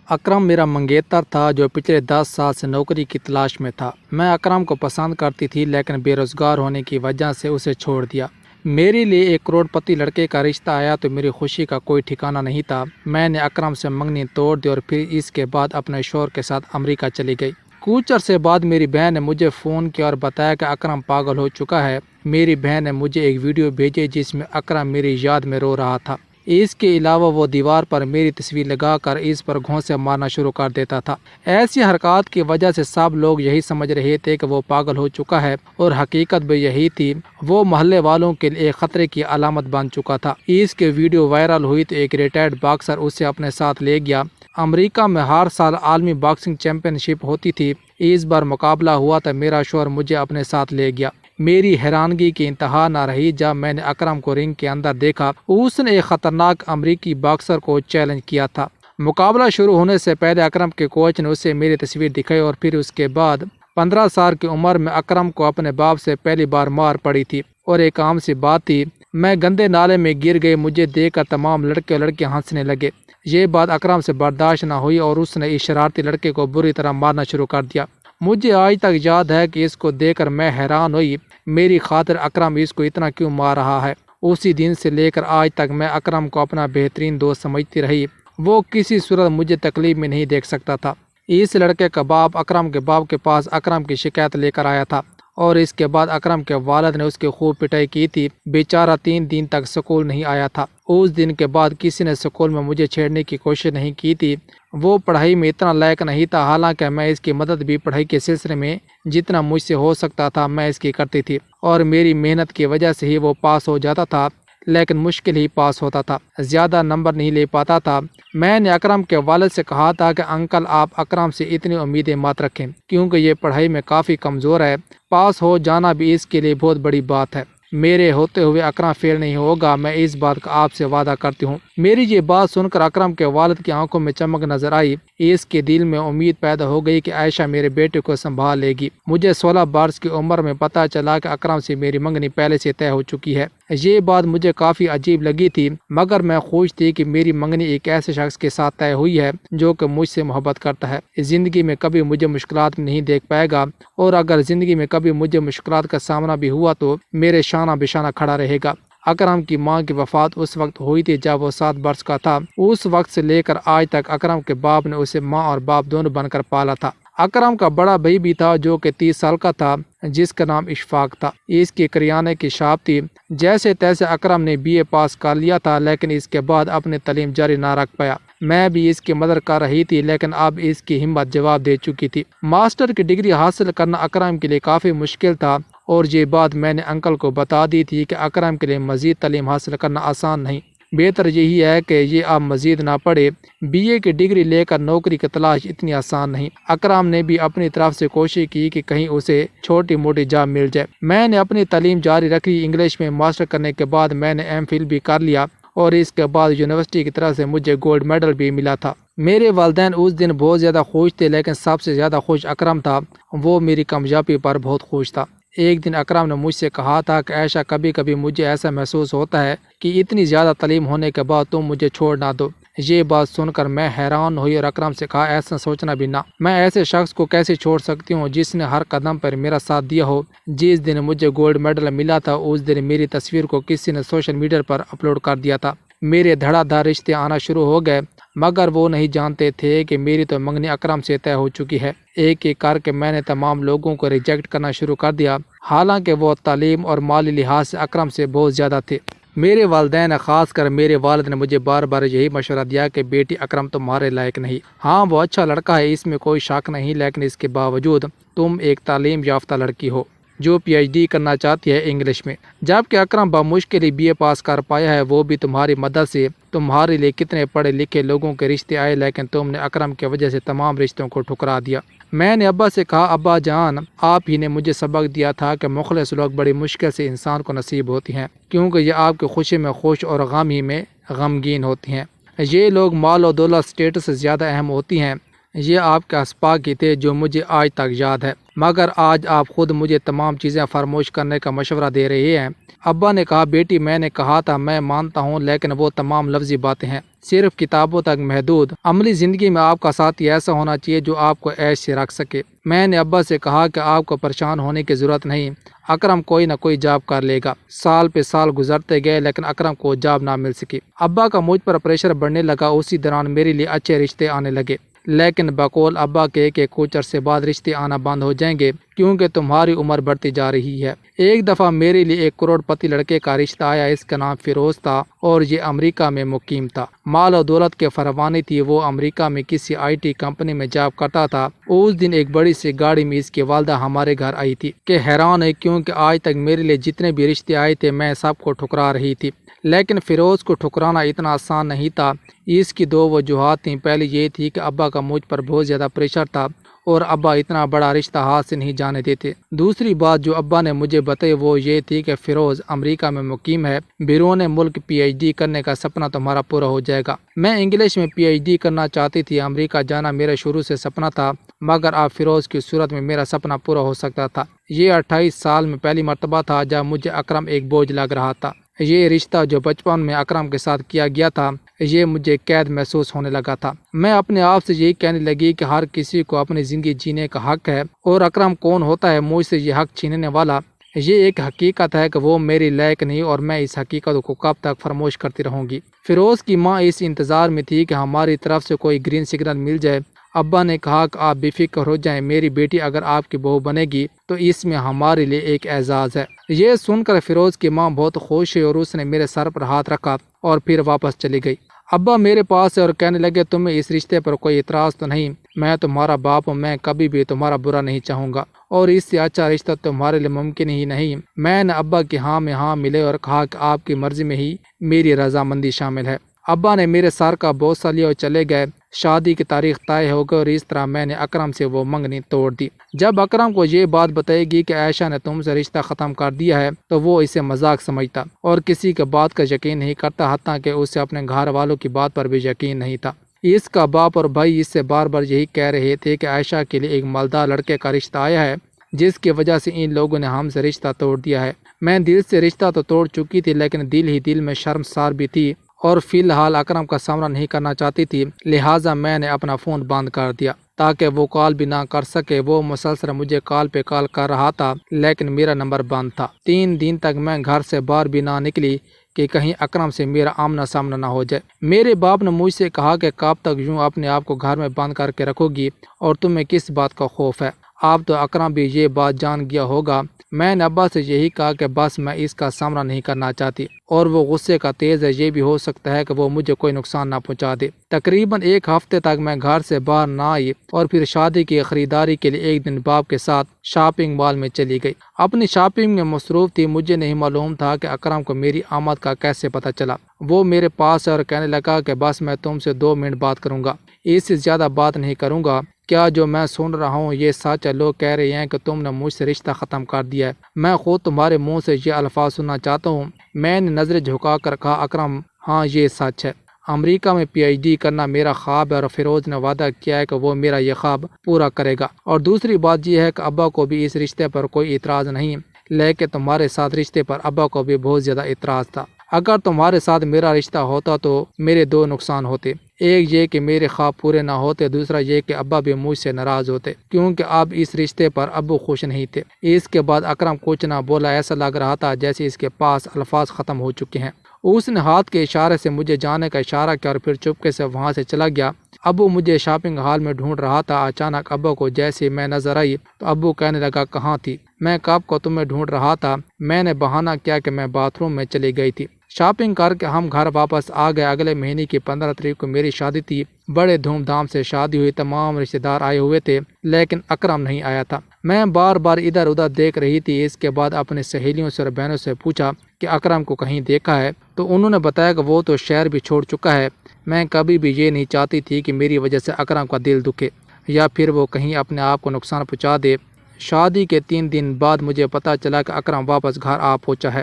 اکرم میرا منگیتر تھا جو پچھلے 10 سال سے نوکری کی تلاش میں تھا۔ میں اکرم کو پسند کرتی تھی لیکن بے روزگار ہونے کی وجہ سے اسے چھوڑ دیا۔ میرے لیے ایک کروڑ پتی لڑکے کا رشتہ آیا تو میری خوشی کا کوئی ٹھکانہ نہیں تھا۔ میں نے اکرم سے منگنی توڑ دی اور پھر اس کے بعد اپنے شوہر کے ساتھ امریکہ چلی گئی۔ کچھ عرصے بعد میری بہن نے مجھے فون کیا اور بتایا کہ اکرم پاگل ہو چکا ہے۔ میری بہن نے مجھے ایک ویڈیو بھیجی جس میں اکرم میری یاد میں رو رہا تھا۔ اس کے علاوہ وہ دیوار پر میری تصویر لگا کر اس پر گھونسے مارنا شروع کر دیتا تھا۔ ایسی حرکات کی وجہ سے سب لوگ یہی سمجھ رہے تھے کہ وہ پاگل ہو چکا ہے اور حقیقت بھی یہی تھی۔ وہ محلے والوں کے لیے ایک خطرے کی علامت بن چکا تھا۔ اس کے ویڈیو وائرل ہوئی تو ایک ریٹائرڈ باکسر اسے اپنے ساتھ لے گیا۔ امریکہ میں ہر سال عالمی باکسنگ چیمپئن شپ ہوتی تھی۔ اس بار مقابلہ ہوا تو میرا شوہر مجھے اپنے ساتھ لے گیا۔ میری حیرانگی کی انتہا نہ رہی جب میں نے اکرم کو رنگ کے اندر دیکھا۔ اس نے ایک خطرناک امریکی باکسر کو چیلنج کیا تھا۔ مقابلہ شروع ہونے سے پہلے اکرم کے کوچ نے اسے میری تصویر دکھائی اور پھر اس کے بعد 15 سال کی عمر میں اکرم کو اپنے باپ سے پہلی بار مار پڑی تھی اور ایک عام سی بات تھی۔ میں گندے نالے میں گر گئی۔ مجھے دیکھ کر تمام لڑکے اور لڑکیاں ہنسنے لگے۔ یہ بات اکرم سے برداشت نہ ہوئی اور اس نے اس شرارتی لڑکے کو بری طرح مارنا شروع کر دیا۔ مجھے آج تک یاد ہے کہ اس کو دیکھ کر میں حیران ہوئی۔ میری خاطر اکرم اس کو اتنا کیوں مار رہا ہے؟ اسی دن سے لے کر آج تک میں اکرم کو اپنا بہترین دوست سمجھتی رہی۔ وہ کسی صورت مجھے تکلیف میں نہیں دیکھ سکتا تھا۔ اس لڑکے کا باپ اکرم کے باپ کے پاس اکرم کی شکایت لے کر آیا تھا اور اس کے بعد اکرم کے والد نے اس کی خوب پٹائی کی تھی۔ بیچارہ 3 دن تک سکول نہیں آیا تھا۔ اس دن کے بعد کسی نے سکول میں مجھے چھیڑنے کی کوشش نہیں کی تھی۔ وہ پڑھائی میں اتنا لائق نہیں تھا، حالانکہ میں اس کی مدد بھی پڑھائی کے سلسلے میں جتنا مجھ سے ہو سکتا تھا میں اس کی کرتی تھی اور میری محنت کی وجہ سے ہی وہ پاس ہو جاتا تھا، لیکن مشکل ہی پاس ہوتا تھا، زیادہ نمبر نہیں لے پاتا تھا۔ میں نے اکرم کے والد سے کہا تھا کہ انکل آپ اکرم سے اتنی امیدیں مت رکھیں کیونکہ یہ پڑھائی میں کافی کمزور ہے۔ پاس ہو جانا بھی اس کے لیے بہت بڑی بات ہے۔ میرے ہوتے ہوئے اکرم فیل نہیں ہوگا، میں اس بات کا آپ سے وعدہ کرتی ہوں۔ میری یہ بات سن کر اکرم کے والد کی آنکھوں میں چمک نظر آئی۔ اس کے دل میں امید پیدا ہو گئی کہ عائشہ میرے بیٹے کو سنبھال لے گی۔ مجھے 16 برس کی عمر میں پتہ چلا کہ اکرم سے میری منگنی پہلے سے طے ہو چکی ہے۔ یہ بات مجھے کافی عجیب لگی تھی، مگر میں خوش تھی کہ میری منگنی ایک ایسے شخص کے ساتھ طے ہوئی ہے جو کہ مجھ سے محبت کرتا ہے، زندگی میں کبھی مجھے مشکلات میں نہیں دیکھ پائے گا، اور اگر زندگی میں کبھی مجھے مشکلات کا سامنا بھی ہوا تو میرے شانہ بشانہ کھڑا رہے گا۔ اکرم کی ماں کی وفات اس وقت ہوئی تھی جب وہ 7 برس کا تھا۔ اس وقت سے لے کر آج تک اکرم کے باپ نے اسے ماں اور باپ دونوں بن کر پالا تھا۔ اکرم کا بڑا بھائی بھی تھا جو کہ 30 سال کا تھا، جس کا نام اشفاق تھا۔ اس کی کریانے کی شاپ تھی۔ جیسے تیسے اکرم نے BA پاس کر لیا تھا، لیکن اس کے بعد اپنی تعلیم جاری نہ رکھ پایا۔ میں بھی اس کی مدد کر رہی تھی، لیکن اب اس کی ہمت جواب دے چکی تھی۔ ماسٹر کی ڈگری حاصل کرنا اکرم کے لیے کافی مشکل تھا، اور یہ بات میں نے انکل کو بتا دی تھی کہ اکرم کے لیے مزید تعلیم حاصل کرنا آسان نہیں، بہتر یہی ہے کہ یہ اب مزید نہ پڑھے۔ BA کی ڈگری لے کر نوکری کی تلاش اتنی آسان نہیں۔ اکرم نے بھی اپنی طرف سے کوشش کی کہ کہیں اسے چھوٹی موٹی جاب مل جائے۔ میں نے اپنی تعلیم جاری رکھی۔ انگلش میں ماسٹر کرنے کے بعد میں نے MPhil بھی کر لیا اور اس کے بعد یونیورسٹی کی طرف سے مجھے گولڈ میڈل بھی ملا تھا۔ میرے والدین اس دن بہت زیادہ خوش تھے، لیکن سب سے زیادہ خوش اکرم تھا۔ وہ میری کامیابی پر بہت خوش تھا۔ ایک دن اکرم نے مجھ سے کہا تھا کہ عائشہ کبھی کبھی مجھے ایسا محسوس ہوتا ہے کہ اتنی زیادہ تعلیم ہونے کے بعد تم مجھے چھوڑ نہ دو۔ یہ بات سن کر میں حیران ہوئی اور اکرم سے کہا ایسا سوچنا بھی نہ، میں ایسے شخص کو کیسے چھوڑ سکتی ہوں جس نے ہر قدم پر میرا ساتھ دیا ہو۔ جس دن مجھے گولڈ میڈل ملا تھا اس دن میری تصویر کو کسی نے سوشل میڈیا پر اپلوڈ کر دیا تھا۔ میرے دھڑا دھڑ رشتے آنا شروع ہو گئے، مگر وہ نہیں جانتے تھے کہ میری تو منگنی اکرم سے طے ہو چکی ہے۔ ایک ایک کر کے میں نے تمام لوگوں کو ریجیکٹ کرنا شروع کر دیا، حالانکہ وہ تعلیم اور مالی لحاظ سے اکرم سے بہت زیادہ تھے۔ میرے والدین، خاص کر میرے والد نے مجھے بار بار یہی مشورہ دیا کہ بیٹی اکرم تمہارے لائق نہیں۔ ہاں وہ اچھا لڑکا ہے، اس میں کوئی شک نہیں، لیکن اس کے باوجود تم ایک تعلیم یافتہ لڑکی ہو جو PhD کرنا چاہتی ہے انگلش میں، جبکہ اکرم بمشکل ہی BA پاس کر پایا ہے، وہ بھی تمہاری مدد سے۔ تمہارے لیے کتنے پڑھے لکھے لوگوں کے رشتے آئے، لیکن تم نے اکرم کی وجہ سے تمام رشتوں کو ٹھکرا دیا۔ میں نے ابا سے کہا ابا جان، آپ ہی نے مجھے سبق دیا تھا کہ مخلص لوگ بڑی مشکل سے انسان کو نصیب ہوتی ہیں، کیونکہ یہ آپ کی خوشی میں خوش اور غم ہی میں غمگین ہوتی ہیں۔ یہ لوگ مال و دولت، اسٹیٹس سے زیادہ اہم ہوتی ہیں۔ یہ آپ کے اسباق ہی تھے جو مجھے آج تک یاد ہے، مگر آج آپ خود مجھے تمام چیزیں فراموش کرنے کا مشورہ دے رہے ہیں۔ ابا نے کہا، بیٹی میں نے کہا تھا میں مانتا ہوں، لیکن وہ تمام لفظی باتیں ہیں، صرف کتابوں تک محدود۔ عملی زندگی میں آپ کا ساتھی ایسا ہونا چاہیے جو آپ کو عیش سے رکھ سکے۔ میں نے ابا سے کہا کہ آپ کو پریشان ہونے کی ضرورت نہیں، اکرم کوئی نہ کوئی جاب کر لے گا۔ سال پہ سال گزرتے گئے لیکن اکرم کو جاب نہ مل سکی۔ ابا کا مجھ پر پریشر بڑھنے لگا، اسی دوران میرے لیے اچھے رشتے آنے لگے، لیکن بقول ابا کے کہ کچھ عرصے بعد رشتے آنا بند ہو جائیں گے کیونکہ تمہاری عمر بڑھتی جا رہی ہے۔ ایک دفعہ میرے لیے ایک کروڑ پتی لڑکے کا رشتہ آیا، اس کا نام فیروز تھا اور یہ امریکہ میں مقیم تھا۔ مال و دولت کے فراوانی تھی، وہ امریکہ میں کسی IT کمپنی میں جاب کرتا تھا۔ اس دن ایک بڑی سی گاڑی میں اس کی والدہ ہمارے گھر آئی تھی کہ حیران ہے کیونکہ آج تک میرے لیے جتنے بھی رشتے آئے تھے میں سب کو ٹھکرا رہی تھی، لیکن فیروز کو ٹھکرانا اتنا آسان نہیں تھا۔ اس کی دو وجوہات تھیں، پہلی یہ تھی کہ ابا کا مجھ پر بہت زیادہ پریشر تھا اور ابا اتنا بڑا رشتہ ہاتھ سے نہیں جانے دیتے۔ دوسری بات جو ابا نے مجھے بتائی وہ یہ تھی کہ فیروز امریکہ میں مقیم ہے، بیرون ملک PhD کرنے کا سپنا تمہارا پورا ہو جائے گا۔ میں انگلش میں PhD کرنا چاہتی تھی، امریکہ جانا میرا شروع سے سپنا تھا، مگر اب فیروز کی صورت میں میرا سپنا پورا ہو سکتا تھا۔ یہ 28 سال میں پہلی مرتبہ تھا جب مجھے اکرم ایک بوجھ لگ رہا تھا۔ یہ رشتہ جو بچپن میں اکرم کے ساتھ کیا گیا تھا، یہ مجھے قید محسوس ہونے لگا تھا۔ میں اپنے آپ سے یہی کہنے لگی کہ ہر کسی کو اپنی زندگی جینے کا حق ہے، اور اکرم کون ہوتا ہے مجھ سے یہ حق چھیننے والا؟ یہ ایک حقیقت ہے کہ وہ میری لائق نہیں، اور میں اس حقیقت کو کب تک فراموش کرتی رہوں گی۔ فیروز کی ماں اس انتظار میں تھی کہ ہماری طرف سے کوئی گرین سگنل مل جائے۔ ابا نے کہا کہ آپ بے فکر ہو جائیں، میری بیٹی اگر آپ کی بہو بنے گی تو اس میں ہمارے لیے ایک اعزاز ہے۔ یہ سن کر فیروز کی ماں بہت خوش ہوئی اور اس نے میرے سر پر ہاتھ رکھا اور پھر واپس چلی گئی۔ ابا میرے پاس اور کہنے لگے، تمہیں اس رشتے پر کوئی اعتراض تو نہیں؟ میں تمہارا باپ ہوں، میں کبھی بھی تمہارا برا نہیں چاہوں گا، اور اس سے اچھا رشتہ تمہارے لیے ممکن ہی نہیں۔ میں نے ابا کی ہاں میں ہاں ملے اور کہا کہ آپ کی مرضی میں ہی میری رضامندی شامل ہے۔ ابا نے میرے سر کا بوسہ لیا اور چلے گئے۔ شادی کی تاریخ طے ہو گئی اور اس طرح میں نے اکرم سے وہ منگنی توڑ دی۔ جب اکرم کو یہ بات بتائے گی کہ عائشہ نے تم سے رشتہ ختم کر دیا ہے تو وہ اسے مذاق سمجھتا اور کسی کے بات کا یقین نہیں کرتا، حتیٰ کہ اسے اپنے گھر والوں کی بات پر بھی یقین نہیں تھا۔ اس کا باپ اور بھائی اس سے بار بار یہی کہہ رہے تھے کہ عائشہ کے لیے ایک مالدار لڑکے کا رشتہ آیا ہے، جس کی وجہ سے ان لوگوں نے ہم سے رشتہ توڑ دیا ہے۔ میں دل سے رشتہ تو توڑ چکی تھی، لیکن دل ہی دل میں شرمسار بھی تھی اور فی الحال اکرم کا سامنا نہیں کرنا چاہتی تھی، لہٰذا میں نے اپنا فون بند کر دیا تاکہ وہ کال بھی نہ کر سکے۔ وہ مسلسل مجھے کال پہ کال کر رہا تھا، لیکن میرا نمبر بند تھا۔ 3 دن تک میں گھر سے باہر بھی نہ نکلی کہ کہیں اکرم سے میرا آمنا سامنا نہ ہو جائے۔ میرے باپ نے مجھ سے کہا کہ کب تک یوں اپنے آپ کو گھر میں بند کر کے رکھو گی، اور تمہیں کس بات کا خوف ہے؟ اب تو اکرم بھی یہ بات جان گیا ہوگا۔ میں نے ابا سے یہی کہا کہ بس میں اس کا سامنا نہیں کرنا چاہتی، اور وہ غصے کا تیز ہے، یہ بھی ہو سکتا ہے کہ وہ مجھے کوئی نقصان نہ پہنچا دے۔ تقریباً 1 ہفتے تک میں گھر سے باہر نہ آئی اور پھر شادی کی خریداری کے لیے ایک دن باپ کے ساتھ شاپنگ مال میں چلی گئی۔ اپنی شاپنگ میں مصروف تھی، مجھے نہیں معلوم تھا کہ اکرم کو میری آمد کا کیسے پتہ چلا۔ وہ میرے پاس اور کہنے لگا کہ بس میں تم سے 2 منٹ بات کروں گا، اس سے زیادہ بات نہیں کروں گا۔ کیا جو میں سن رہا ہوں یہ سچ ہے؟ لوگ کہہ رہے ہیں کہ تم نے مجھ سے رشتہ ختم کر دیا ہے، میں خود تمہارے منہ سے یہ الفاظ سننا چاہتا ہوں۔ میں نے نظریں جھکا کر کہا، اکرم ہاں یہ سچ ہے، امریکہ میں PhD کرنا میرا خواب ہے اور فیروز نے وعدہ کیا ہے کہ وہ میرا یہ خواب پورا کرے گا۔ اور دوسری بات یہ ہے کہ ابا کو بھی اس رشتے پر کوئی اعتراض نہیں، لیکن تمہارے ساتھ رشتے پر ابا کو بھی بہت زیادہ اعتراض تھا۔ اگر تمہارے ساتھ میرا رشتہ ہوتا تو میرے 2 نقصان ہوتے، ایک یہ کہ میرے خواب پورے نہ ہوتے، دوسرا یہ کہ ابا بھی مجھ سے ناراض ہوتے، کیونکہ اب اس رشتے پر ابو خوش نہیں تھے۔ اس کے بعد اکرم کچھ نہ بولا، ایسا لگ رہا تھا جیسے اس کے پاس الفاظ ختم ہو چکے ہیں۔ اس نے ہاتھ کے اشارے سے مجھے جانے کا اشارہ کیا اور پھر چپکے سے وہاں سے چلا گیا۔ ابو مجھے شاپنگ ہال میں ڈھونڈ رہا تھا۔ اچانک ابو کو جیسے میں نظر آئی تو ابو کہنے لگا، کہاں تھی؟ میں کب کو تمہیں ڈھونڈ رہا تھا۔ میں نے بہانہ کیا کہ میں باتھ روم میں چلی گئی تھی۔ شاپنگ کر کے ہم گھر واپس آ گئے۔ اگلے مہینے کی 15 تاریخ کو میری شادی تھی۔ بڑے دھوم دھام سے شادی ہوئی، تمام رشتہ دار آئے ہوئے تھے، لیکن اکرم نہیں آیا تھا۔ میں بار بار ادھر ادھر دیکھ رہی تھی۔ اس کے بعد اپنی سہیلیوں سے اور بہنوں سے پوچھا کہ اکرم کو کہیں دیکھا ہے، تو انہوں نے بتایا کہ وہ تو شہر بھی چھوڑ چکا ہے۔ میں کبھی بھی یہ نہیں چاہتی تھی کہ میری وجہ سے اکرم کا دل دکھے یا پھر وہ کہیں اپنے آپ کو نقصان پہنچا دے۔ شادی کے 3 دن بعد مجھے پتہ چلا کہ اکرم واپس گھر آ پہنچا ہے،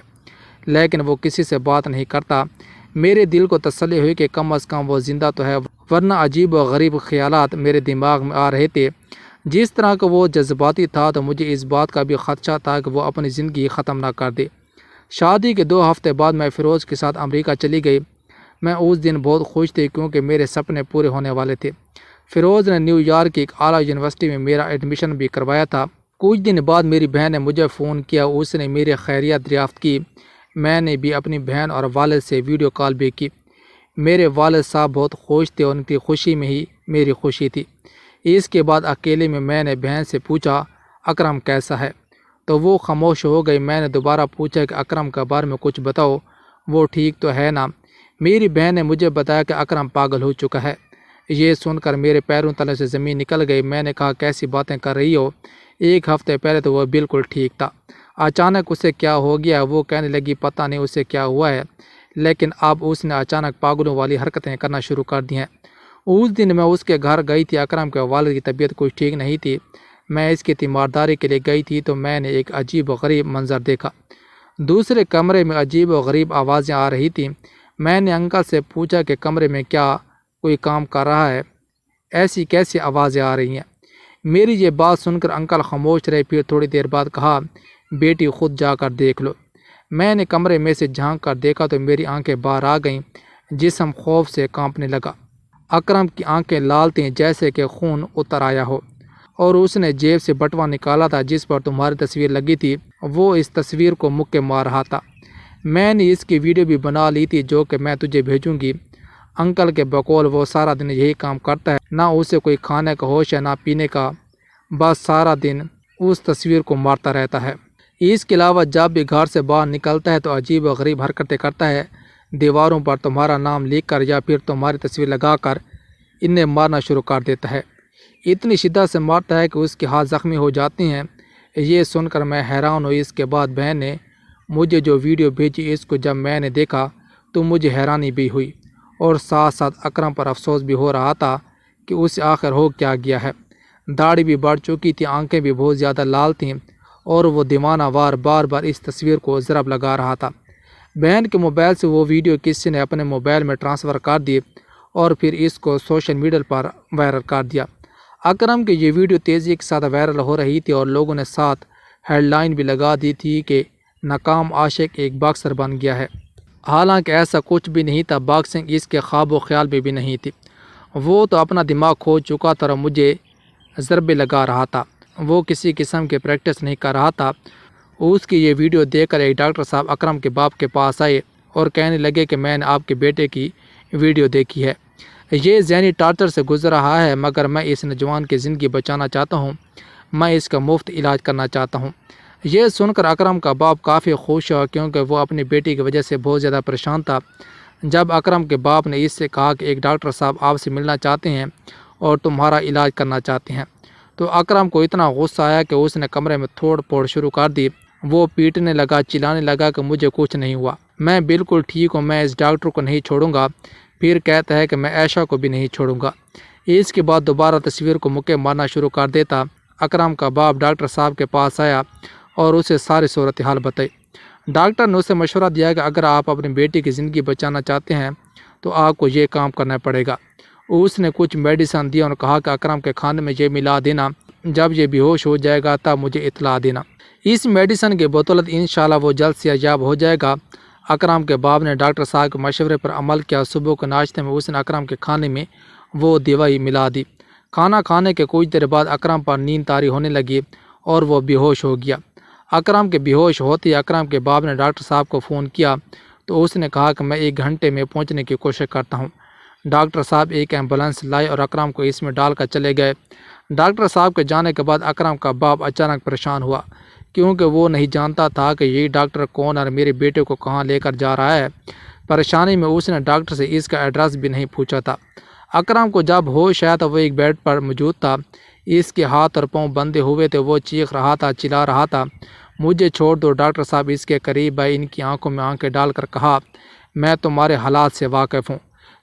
لیکن وہ کسی سے بات نہیں کرتا۔ میرے دل کو تسلی ہوئی کہ کم از کم وہ زندہ تو ہے، ورنہ عجیب و غریب خیالات میرے دماغ میں آ رہے تھے۔ جس طرح کا وہ جذباتی تھا تو مجھے اس بات کا بھی خدشہ تھا کہ وہ اپنی زندگی ختم نہ کر دے۔ شادی کے 2 ہفتے بعد میں فیروز کے ساتھ امریکہ چلی گئی۔ میں اس دن بہت خوش تھی کیونکہ میرے سپنے پورے ہونے والے تھے۔ فیروز نے نیو یارک کی ایک اعلیٰ یونیورسٹی میں میرا ایڈمیشن بھی کروایا تھا۔ کچھ دن بعد میری بہن نے مجھے فون کیا، اس نے میری خیریت دریافت کی۔ میں نے بھی اپنی بہن اور والد سے ویڈیو کال بھی کی۔ میرے والد صاحب بہت خوش تھے اور ان کی خوشی میں ہی میری خوشی تھی۔ اس کے بعد اکیلے میں نے بہن سے پوچھا اکرم کیسا ہے، تو وہ خاموش ہو گئی۔ میں نے دوبارہ پوچھا کہ اکرم کے بارے میں کچھ بتاؤ، وہ ٹھیک تو ہے نا؟ میری بہن نے مجھے بتایا کہ اکرم پاگل ہو چکا ہے۔ یہ سن کر میرے پیروں تلے سے زمین نکل گئی۔ میں نے کہا کیسی باتیں کر رہی ہو؟ 1 ہفتے پہلے تو وہ بالکل ٹھیک تھا، اچانک اسے کیا ہو گیا؟ وہ کہنے لگی پتہ نہیں اسے کیا ہوا ہے، لیکن اب اس نے اچانک پاگلوں والی حرکتیں کرنا شروع کر دی ہیں۔ اس دن میں اس کے گھر گئی تھی۔ اکرم کے والد کی طبیعت کچھ ٹھیک نہیں تھی۔ میں اس کی تیمارداری کے لیے گئی تھی تو میں نے ایک عجیب و غریب منظر دیکھا۔ دوسرے کمرے میں عجیب و غریب آوازیں آ رہی تھیں۔ میں نے انکل سے پوچھا کہ کمرے میں کیا کوئی کام کر رہا ہے؟ ایسی کیسی آوازیں آ رہی ہیں؟ میری یہ بات سن کر انکل خاموش رہے، پھر تھوڑی دیر بعد کہا بیٹی خود جا کر دیکھ لو۔ میں نے کمرے میں سے جھانک کر دیکھا تو میری آنکھیں باہر آ گئیں، جسم خوف سے کانپنے لگا۔ اکرم کی آنکھیں لال تھیں جیسے کہ خون اتر آیا ہو، اور اس نے جیب سے بٹوا نکالا تھا جس پر تمہاری تصویر لگی تھی۔ وہ اس تصویر کو مکے مار رہا تھا۔ میں نے اس کی ویڈیو بھی بنا لی تھی جو کہ میں تجھے بھیجوں گی۔ انکل کے بقول وہ سارا دن یہی کام کرتا ہے، نہ اسے کوئی کھانے کا ہوش ہے نہ پینے کا، بس سارا دن اس تصویر کو مارتا رہتا ہے۔ اس کے علاوہ جب بھی گھر سے باہر نکلتا ہے تو عجیب و غریب حرکتیں کرتا ہے، دیواروں پر تمہارا نام لکھ کر یا پھر تمہاری تصویر لگا کر انہیں مارنا شروع کر دیتا ہے۔ اتنی شدت سے مارتا ہے کہ اس کے ہاتھ زخمی ہو جاتے ہیں۔ یہ سن کر میں حیران ہوئی۔ اس کے بعد بہن نے مجھے جو ویڈیو بھیجی، اس کو جب میں نے دیکھا تو مجھے حیرانی بھی ہوئی اور ساتھ ساتھ اکرم پر افسوس بھی ہو رہا تھا کہ اسے آخر ہو کیا گیا ہے۔ داڑھی بھی بڑھ چکی تھی، آنکھیں بھی بہت زیادہ لال تھیں اور وہ دیوانہ وار بار بار اس تصویر کو ضرب لگا رہا تھا۔ بہن کے موبائل سے وہ ویڈیو کسی نے اپنے موبائل میں ٹرانسفر کر دی اور پھر اس کو سوشل میڈیا پر وائرل کر دیا۔ اکرم کی یہ ویڈیو تیزی کے ساتھ وائرل ہو رہی تھی اور لوگوں نے ساتھ ہیڈ لائن بھی لگا دی تھی کہ ناکام عاشق ایک باکسر بن گیا ہے۔ حالانکہ ایسا کچھ بھی نہیں تھا، باکسنگ اس کے خواب و خیال میں بھی نہیں تھی۔ وہ تو اپنا دماغ کھو چکا تھا اور مجھے ضربے لگا رہا تھا۔ وہ کسی قسم کی پریکٹس نہیں کر رہا تھا۔ اس کی یہ ویڈیو دیکھ کر ایک ڈاکٹر صاحب اکرم کے باپ کے پاس آئے اور کہنے لگے کہ میں نے آپ کے بیٹے کی ویڈیو دیکھی ہے، یہ ذہنی ٹارچر سے گزر رہا ہے، مگر میں اس نوجوان کی زندگی بچانا چاہتا ہوں، میں اس کا مفت علاج کرنا چاہتا ہوں۔ یہ سن کر اکرم کا باپ کافی خوش ہوا کیونکہ وہ اپنی بیٹی کی وجہ سے بہت زیادہ پریشان تھا۔ جب اکرم کے باپ نے اس سے کہا کہ ایک ڈاکٹر صاحب آپ سے ملنا چاہتے ہیں اور تمہارا علاج کرنا چاہتے ہیں، تو اکرم کو اتنا غصہ آیا کہ اس نے کمرے میں توڑ پھوڑ شروع کر دی۔ وہ پیٹنے لگا، چلانے لگا کہ مجھے کچھ نہیں ہوا، میں بالکل ٹھیک ہوں، میں اس ڈاکٹر کو نہیں چھوڑوں گا۔ پھر کہتا ہے کہ میں عائشہ کو بھی نہیں چھوڑوں گا۔ اس کے بعد دوبارہ تصویر کو مکے مارنا شروع کر دیتا۔ اکرم کا باپ ڈاکٹر صاحب کے پاس آیا اور اسے ساری صورتحال بتائی۔ ڈاکٹر نے اسے مشورہ دیا کہ اگر آپ اپنی بیٹی کی زندگی بچانا چاہتے ہیں تو آپ کو یہ کام کرنا پڑے گا۔ اس نے کچھ میڈیسن دیا اور کہا کہ اکرم کے کھانے میں یہ ملا دینا، جب یہ بے ہوش ہو جائے گا تب مجھے اطلاع دینا۔ اس میڈیسن کے بدولت انشاءاللہ وہ جلد صحت یاب ہو جائے گا۔ اکرم کے باپ نے ڈاکٹر صاحب کے مشورے پر عمل کیا۔ صبح کے ناشتے میں اس نے اکرم کے کھانے میں وہ دوائی ملا دی۔ کھانا کھانے کے کچھ دیر بعد اکرم پر نیند طاری ہونے لگی اور وہ بے ہوش ہو گیا۔ اکرم کے بے ہوش ہوتے ہی اکرم کے باپ نے ڈاکٹر صاحب کو فون کیا تو اس نے کہا کہ میں 1 گھنٹے میں پہنچنے کی کوشش کرتا ہوں۔ ڈاکٹر صاحب ایک ایمبولینس لائے اور اکرم کو اس میں ڈال کر چلے گئے۔ ڈاکٹر صاحب کے جانے کے بعد اکرم کا باپ اچانک پریشان ہوا کیونکہ وہ نہیں جانتا تھا کہ یہ ڈاکٹر کون اور میرے بیٹے کو کہاں لے کر جا رہا ہے۔ پریشانی میں اس نے ڈاکٹر سے اس کا ایڈریس بھی نہیں پوچھا تھا۔ اکرم کو جب ہوش آیا تو وہ ایک بیڈ پر موجود تھا، اس کے ہاتھ اور پاؤں بندھے ہوئے تھے، وہ چیخ رہا تھا، چلا رہا تھا، مجھے چھوڑ دو۔ ڈاکٹر صاحب اس کے قریب آئے، ان کی آنکھوں میں آنکھیں ڈال کر کہا میں تمہارے حالات سے واقف ہوں،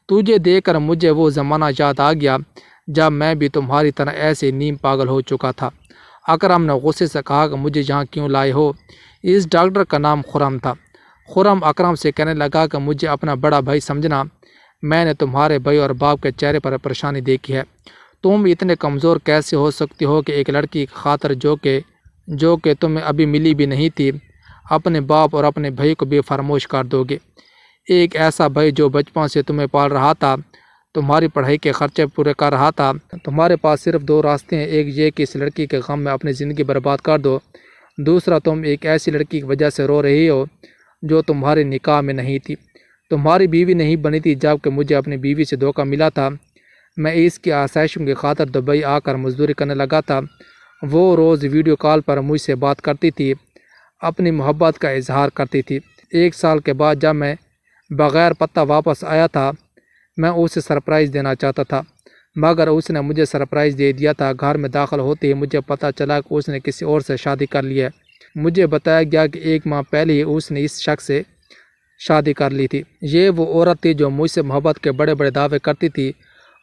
تجھے دیکھ کر مجھے وہ زمانہ یاد آ گیا جب میں بھی تمہاری طرح ایسے نیم پاگل ہو چکا تھا۔ اکرم نے غصے سے کہا کہ مجھے یہاں کیوں لائے ہو؟ اس ڈاکٹر کا نام خرم تھا۔ خرم اکرم سے کہنے لگا کہ مجھے اپنا بڑا بھائی سمجھنا، میں نے تمہارے بھائی اور باپ کے چہرے پر پریشانی دیکھی ہے۔ تم اتنے کمزور کیسے ہو سکتی ہو کہ ایک لڑکی کی خاطر جو کہ تمہیں ابھی ملی بھی نہیں تھی، اپنے باپ اور اپنے بھائی کو بھی فراموش کر دو گے؟ ایک ایسا بھائی جو بچپن سے تمہیں پال رہا تھا، تمہاری پڑھائی کے خرچے پورے کر رہا تھا۔ تمہارے پاس صرف دو راستے ہیں، ایک یہ کہ اس لڑکی کے غم میں اپنی زندگی برباد کر دو، دوسرا تم ایک ایسی لڑکی کی وجہ سے رو رہی ہو جو تمہارے نکاح میں نہیں تھی، تمہاری بیوی نہیں بنی تھی جبکہ مجھے اپنی بیوی سے دھوکہ ملا تھا۔ میں اس کی آسائشوں کی خاطر دبئی آ کر مزدوری کرنے لگا تھا۔ وہ روز ویڈیو کال پر مجھ سے بات کرتی تھی، اپنی محبت کا اظہار کرتی تھی۔ 1 سال کے بعد جب میں بغیر پتہ واپس آیا تھا، میں اسے سرپرائز دینا چاہتا تھا، مگر اس نے مجھے سرپرائز دے دیا تھا۔ گھر میں داخل ہوتے ہی مجھے پتہ چلا کہ اس نے کسی اور سے شادی کر لی ہے۔ مجھے بتایا گیا کہ 1 ماہ پہلے ہی اس نے اس شخص سے شادی کر لی تھی۔ یہ وہ عورت تھی جو مجھ سے محبت کے بڑے بڑے دعوے کرتی تھی۔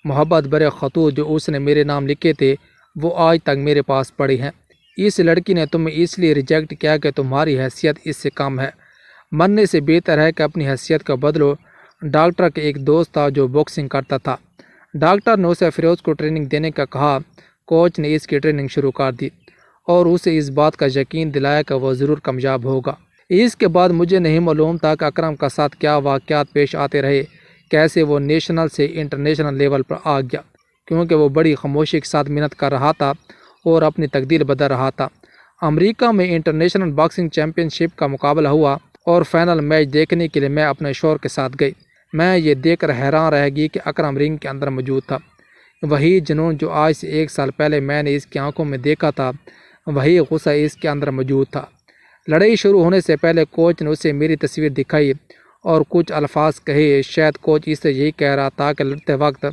محبت بھرے خطوط جو اس نے میرے نام لکھے تھے وہ آج تک میرے پاس پڑی ہیں۔ اس لڑکی نے تمہیں اس لیے ریجیکٹ کیا کہ تمہاری حیثیت اس سے کم ہے۔ مرنے سے بہتر ہے کہ اپنی حیثیت کو بدلو۔ ڈاکٹر کا ایک دوست تھا جو باکسنگ کرتا تھا۔ ڈاکٹر نے اسے فیروز کو ٹریننگ دینے کا کہا۔ کوچ نے اس کی ٹریننگ شروع کر دی اور اسے اس بات کا یقین دلایا کہ وہ ضرور کامیاب ہوگا۔ اس کے بعد مجھے نہیں معلوم تھا کہ اکرم کا ساتھ کیا واقعات پیش آتے رہے، کیسے وہ نیشنل سے انٹرنیشنل لیول پر آ گیا، کیونکہ وہ بڑی خاموشی کے ساتھ محنت کر رہا تھا اور اپنی تقدیر بدل رہا تھا۔ امریکہ میں انٹرنیشنل باکسنگ چیمپئن شپ کا مقابلہ ہوا اور فائنل میچ دیکھنے کے لیے میں اپنے شوہر کے ساتھ گئی۔ میں یہ دیکھ کر حیران رہ گئی کہ اکرم رنگ کے اندر موجود تھا۔ وہی جنون جو آج سے 1 سال پہلے میں نے اس کی آنکھوں میں دیکھا تھا، وہی غصہ اس کے اندر موجود تھا۔ لڑائی شروع ہونے سے پہلے کوچ نے اسے میری تصویر دکھائی اور کچھ الفاظ کہے۔ شاید کوچ اس سے یہی کہہ رہا تھا کہ لڑتے وقت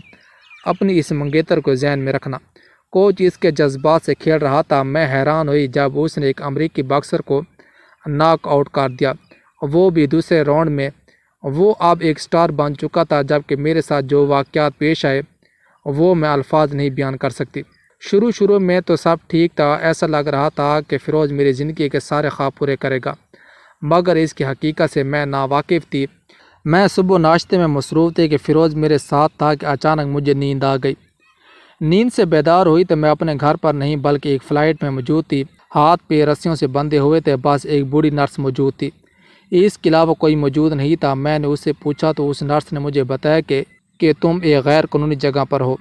اپنی اس منگیتر کو ذہن میں رکھنا۔ کوچ اس کے جذبات سے کھیل رہا تھا۔ میں حیران ہوئی جب اس نے ایک امریکی باکسر کو ناک آؤٹ کر دیا، وہ بھی دوسرے راؤنڈ میں۔ وہ اب ایک سٹار بن چکا تھا، جبکہ میرے ساتھ جو واقعات پیش آئے وہ میں الفاظ نہیں بیان کر سکتی۔ شروع میں تو سب ٹھیک تھا، ایسا لگ رہا تھا کہ فیروز میری زندگی کے سارے خواب پورے کرے گا، مگر اس کی حقیقت سے میں ناواقف تھی۔ میں صبح ناشتے میں مصروف تھی کہ فیروز میرے ساتھ تھا کہ اچانک مجھے نیند آ گئی۔ نیند سے بیدار ہوئی تو میں اپنے گھر پر نہیں بلکہ ایک فلائٹ میں موجود تھی۔ ہاتھ پیر رسیوں سے بندھے ہوئے تھے، بس ایک بوڑھی نرس موجود تھی، اس کے علاوہ کوئی موجود نہیں تھا۔ میں نے اس سے پوچھا تو اس نرس نے مجھے بتایا کہ تم ایک غیر قانونی جگہ پر ہو،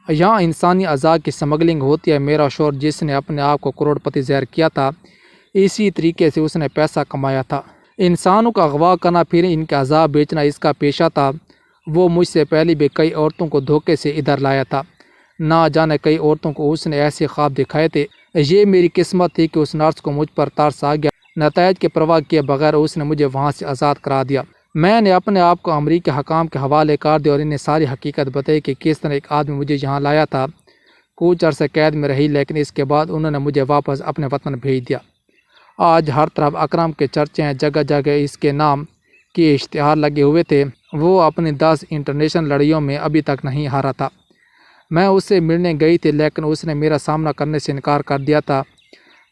یہاں انسانی اعضاء کی سمگلنگ ہوتی ہے۔ میرا شوہر جس نے اپنے آپ کو کروڑ پتی ظاہر کیا تھا، اسی طریقے سے اس نے پیسہ کمایا تھا۔ انسانوں کا اغوا کرنا پھر ان کے اعضاء بیچنا اس کا پیشہ تھا۔ وہ مجھ سے پہلے بھی کئی عورتوں کو دھوکے سے ادھر لایا تھا، نہ جانے کئی عورتوں کو اس نے ایسے خواب دکھائے تھے۔ یہ میری قسمت تھی کہ اس نرس کو مجھ پر ترس آ گیا۔ نتائج کی پرواہ کیے بغیر اس نے مجھے وہاں سے آزاد کرا دیا۔ میں نے اپنے آپ کو امریکی حکام کے حوالے کر دیا اور انہیں ساری حقیقت بتائی کہ کس طرح ایک آدمی مجھے یہاں لایا تھا۔ کچھ عرصے قید میں رہی، لیکن اس کے بعد انہوں نے مجھے واپس اپنے وطن بھیج دیا۔ آج ہر طرف اکرم کے چرچے ہیں، جگہ جگہ اس کے نام کے اشتہار لگے ہوئے تھے۔ وہ اپنی 10 انٹرنیشنل لڑائیوں میں ابھی تک نہیں ہارا تھا۔ میں اس سے ملنے گئی تھی، لیکن اس نے میرا سامنا کرنے سے انکار کر دیا تھا۔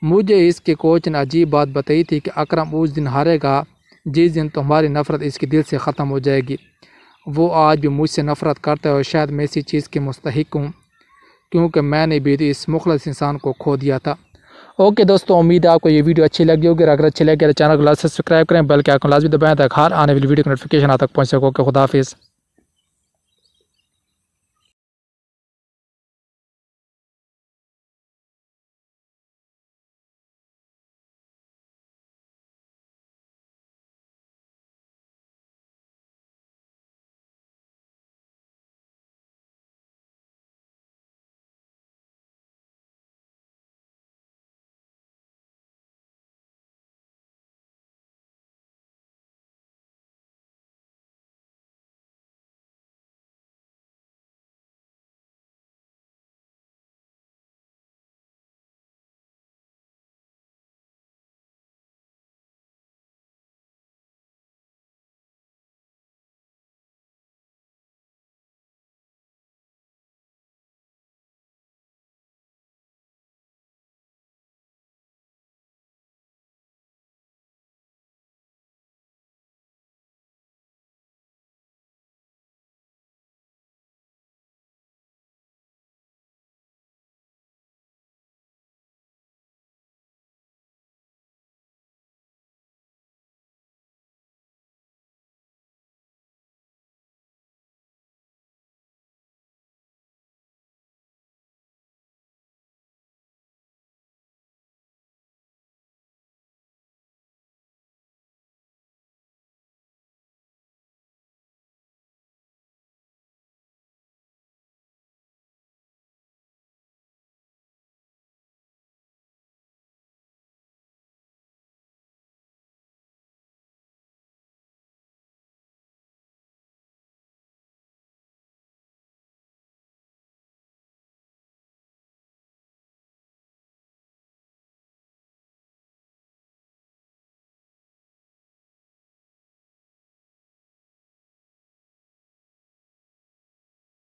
مجھے اس کے کوچ نے عجیب بات بتائی تھی کہ اکرم اس دن ہارے گا جس دن تمہاری نفرت اس کے دل سے ختم ہو جائے گی۔ وہ آج بھی مجھ سے نفرت کرتا ہے اور شاید میں اسی چیز کے مستحق ہوں، کیونکہ میں نے بھی اس مخلص انسان کو کھو دیا تھا۔ اوکے دوستو، امید ہے آپ کو یہ ویڈیو اچھی لگی ہوگی، اگر اچھی لگی تو چینل کو لازمی سبسکرائب کریں، بلکہ آئیکن لازمی دبائیں تاکہ ہر آنے والی ویڈیو کی نوٹیفیکیشن آپ تک پہنچ سکے۔ خدا حافظ۔